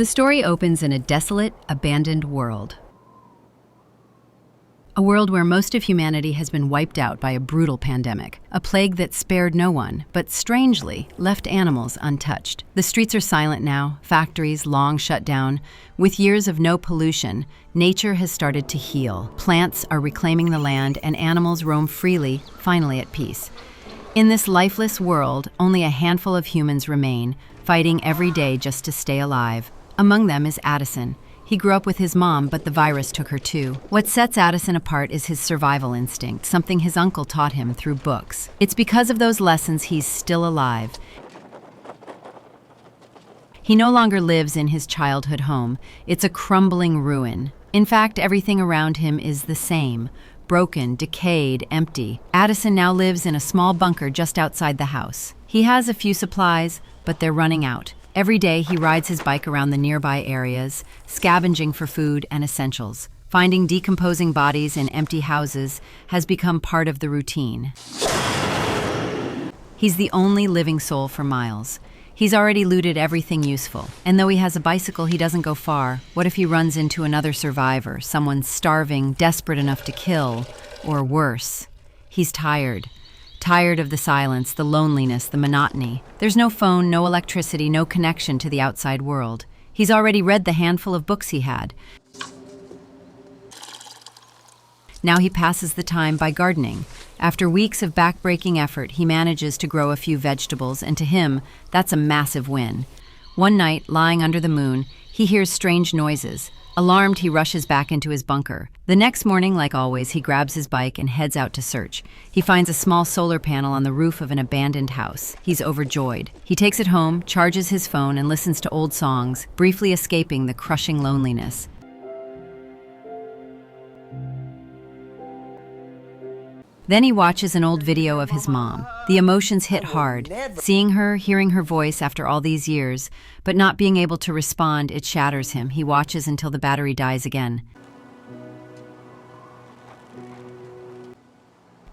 The story opens in a desolate, abandoned world. A world where most of humanity has been wiped out by a brutal pandemic, a plague that spared no one, but strangely left animals untouched. The streets are silent now, factories long shut down. With years of no pollution, nature has started to heal. Plants are reclaiming the land and animals roam freely, finally at peace. In this lifeless world, only a handful of humans remain, fighting every day just to stay alive. Among them is Addison. He grew up with his mom, but the virus took her too. What sets Addison apart is his survival instinct, something his uncle taught him through books. It's because of those lessons he's still alive. He no longer lives in his childhood home. It's a crumbling ruin. In fact, everything around him is the same. Broken, decayed, empty. Addison now lives in a small bunker just outside the house. He has a few supplies, but they're running out. Every day he rides his bike around the nearby areas, scavenging for food and essentials. Finding decomposing bodies in empty houses has become part of the routine. He's the only living soul for miles. He's already looted everything useful. And though he has a bicycle, he doesn't go far. What if he runs into another survivor, someone starving, desperate enough to kill, or worse? He's tired. Tired of the silence, the loneliness, the monotony. There's no phone, no electricity, no connection to the outside world. He's already read the handful of books he had. Now he passes the time by gardening. After weeks of back-breaking effort, he manages to grow a few vegetables, and to him, that's a massive win. One night, lying under the moon, he hears strange noises. Alarmed, he rushes back into his bunker. The next morning, like always, he grabs his bike and heads out to search. He finds a small solar panel on the roof of an abandoned house. He's overjoyed. He takes it home, charges his phone, and listens to old songs, briefly escaping the crushing loneliness. Then he watches an old video of his mom. The emotions hit hard. Seeing her, hearing her voice after all these years, but not being able to respond, it shatters him. He watches until the battery dies again.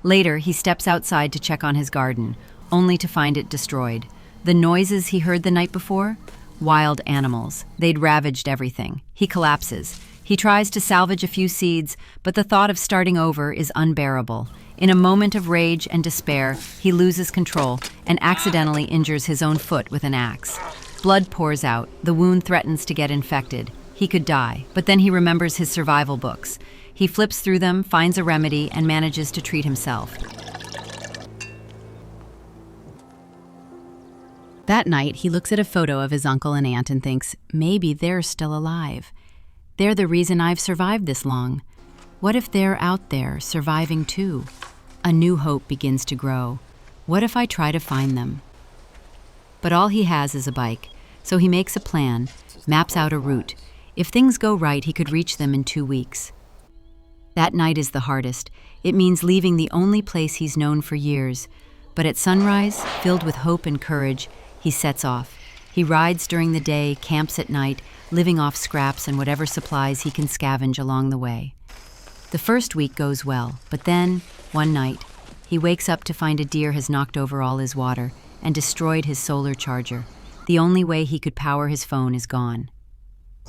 Later, he steps outside to check on his garden, only to find it destroyed. The noises he heard the night before? Wild animals. They'd ravaged everything. He collapses. He tries to salvage a few seeds, but the thought of starting over is unbearable. In a moment of rage and despair, he loses control and accidentally injures his own foot with an axe. Blood pours out. The wound threatens to get infected. He could die, but then he remembers his survival books. He flips through them, finds a remedy, and manages to treat himself. That night, he looks at a photo of his uncle and aunt and thinks, maybe they're still alive. They're the reason I've survived this long. What if they're out there, surviving too? A new hope begins to grow. What if I try to find them? But all he has is a bike, so he makes a plan, maps out a route. If things go right, he could reach them in 2 weeks. That night is the hardest. It means leaving the only place he's known for years. But at sunrise, filled with hope and courage, he sets off. He rides during the day, camps at night, living off scraps and whatever supplies he can scavenge along the way. The first week goes well, but then, one night, he wakes up to find a deer has knocked over all his water and destroyed his solar charger. The only way he could power his phone is gone.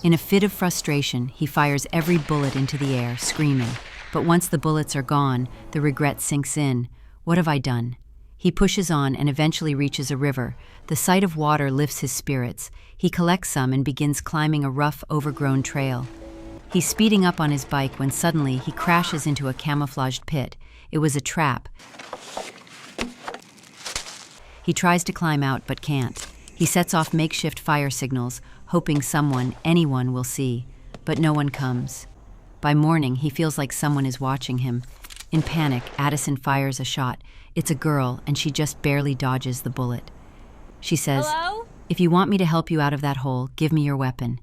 In a fit of frustration, he fires every bullet into the air, screaming. But once the bullets are gone, the regret sinks in. What have I done? He pushes on and eventually reaches a river. The sight of water lifts his spirits. He collects some and begins climbing a rough, overgrown trail. He's speeding up on his bike when suddenly he crashes into a camouflaged pit. It was a trap. He tries to climb out but can't. He sets off makeshift fire signals, hoping someone, anyone, will see. But no one comes. By morning, he feels like someone is watching him. In panic, Addison fires a shot. It's a girl, and she just barely dodges the bullet. She says, "Hello? If you want me to help you out of that hole, give me your weapon."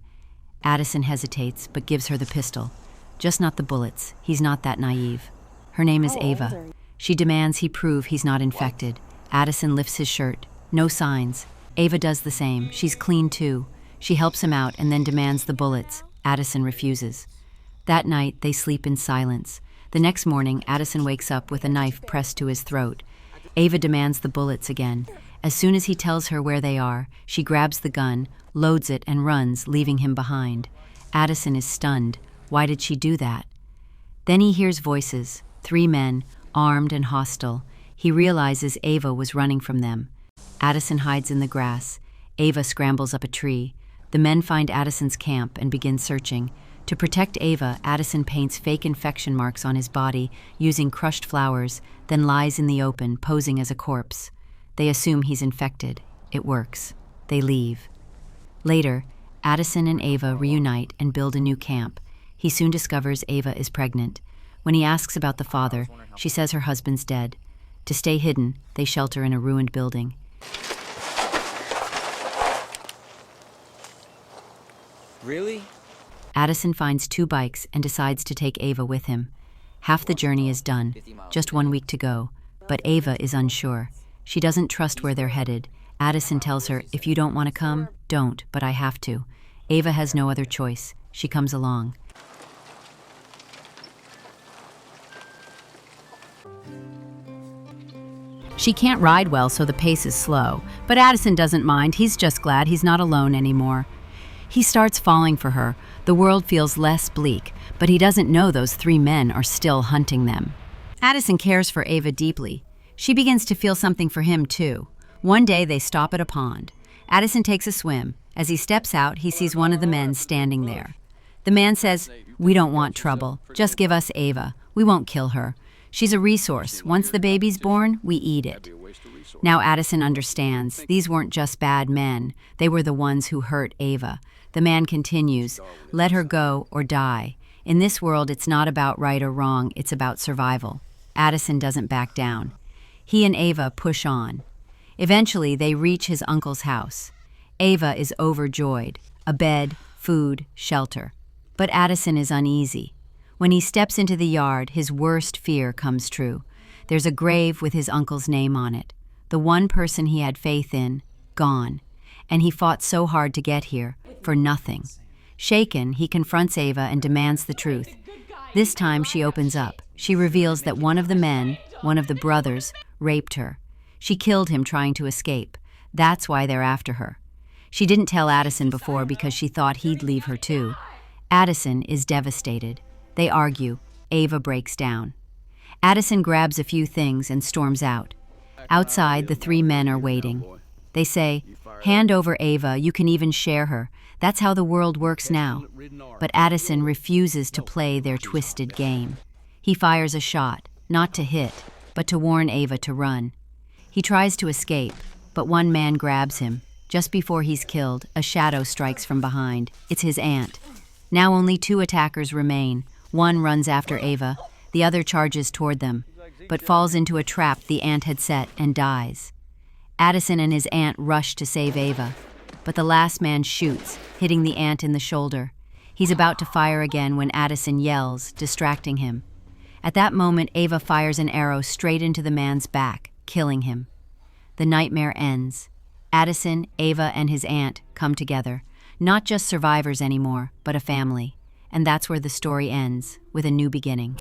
Addison hesitates, but gives her the pistol. Just not the bullets. He's not that naive. Her name is Ava. She demands he prove he's not infected. Addison lifts his shirt. No signs. Ava does the same. She's clean too. She helps him out and then demands the bullets. Addison refuses. That night, they sleep in silence. The next morning, Addison wakes up with a knife pressed to his throat. Ava demands the bullets again. As soon as he tells her where they are, she grabs the gun, loads it, and runs, leaving him behind. Addison is stunned. Why did she do that? Then he hears voices, 3 men, armed and hostile. He realizes Ava was running from them. Addison hides in the grass. Ava scrambles up a tree. The men find Addison's camp and begin searching. To protect Ava, Addison paints fake infection marks on his body using crushed flowers, then lies in the open, posing as a corpse. They assume he's infected. It works. They leave. Later, Addison and Ava reunite and build a new camp. He soon discovers Ava is pregnant. When he asks about the father, she says her husband's dead. To stay hidden, they shelter in a ruined building. Really? Addison finds 2 bikes and decides to take Ava with him. Half the journey is done, just 1 week to go, but Ava is unsure. She doesn't trust where they're headed. Addison tells her, if you don't want to come, don't, but I have to. Ava has no other choice. She comes along. She can't ride well, so the pace is slow, but Addison doesn't mind. He's just glad he's not alone anymore. He starts falling for her. The world feels less bleak, but he doesn't know those 3 men are still hunting them. Addison cares for Ava deeply. She begins to feel something for him, too. One day, they stop at a pond. Addison takes a swim. As he steps out, he sees one of the men standing there. The man says, "We don't want trouble. Just give us Ava. We won't kill her. She's a resource. Once the baby's born, we eat it." Now Addison understands. These weren't just bad men. They were the ones who hurt Ava. The man continues, "Let her go or die. In this world, it's not about right or wrong. It's about survival." Addison doesn't back down. He and Ava push on. Eventually, they reach his uncle's house. Ava is overjoyed. A bed, food, shelter. But Addison is uneasy. When he steps into the yard, his worst fear comes true. There's a grave with his uncle's name on it. The one person he had faith in, gone. And he fought so hard to get here, for nothing. Shaken, he confronts Ava and demands the truth. This time she opens up. She reveals that one of the men, one of the brothers, raped her. She killed him trying to escape. That's why they're after her. She didn't tell Addison before because she thought he'd leave her too. Addison is devastated. They argue. Ava breaks down. Addison grabs a few things and storms out. Outside, the 3 men are waiting. They say, "Hand over Ava, you can even share her. That's how the world works now." But Addison refuses to play their twisted game. He fires a shot, not to hit, but to warn Ava to run. He tries to escape, but one man grabs him. Just before he's killed, a shadow strikes from behind. It's his aunt. Now only 2 attackers remain. One runs after Ava, the other charges toward them, but falls into a trap the aunt had set and dies. Addison and his aunt rush to save Ava, but the last man shoots, hitting the aunt in the shoulder. He's about to fire again when Addison yells, distracting him. At that moment, Ava fires an arrow straight into the man's back, killing him. The nightmare ends. Addison, Ava, and his aunt come together, not just survivors anymore, but a family. And that's where the story ends, with a new beginning.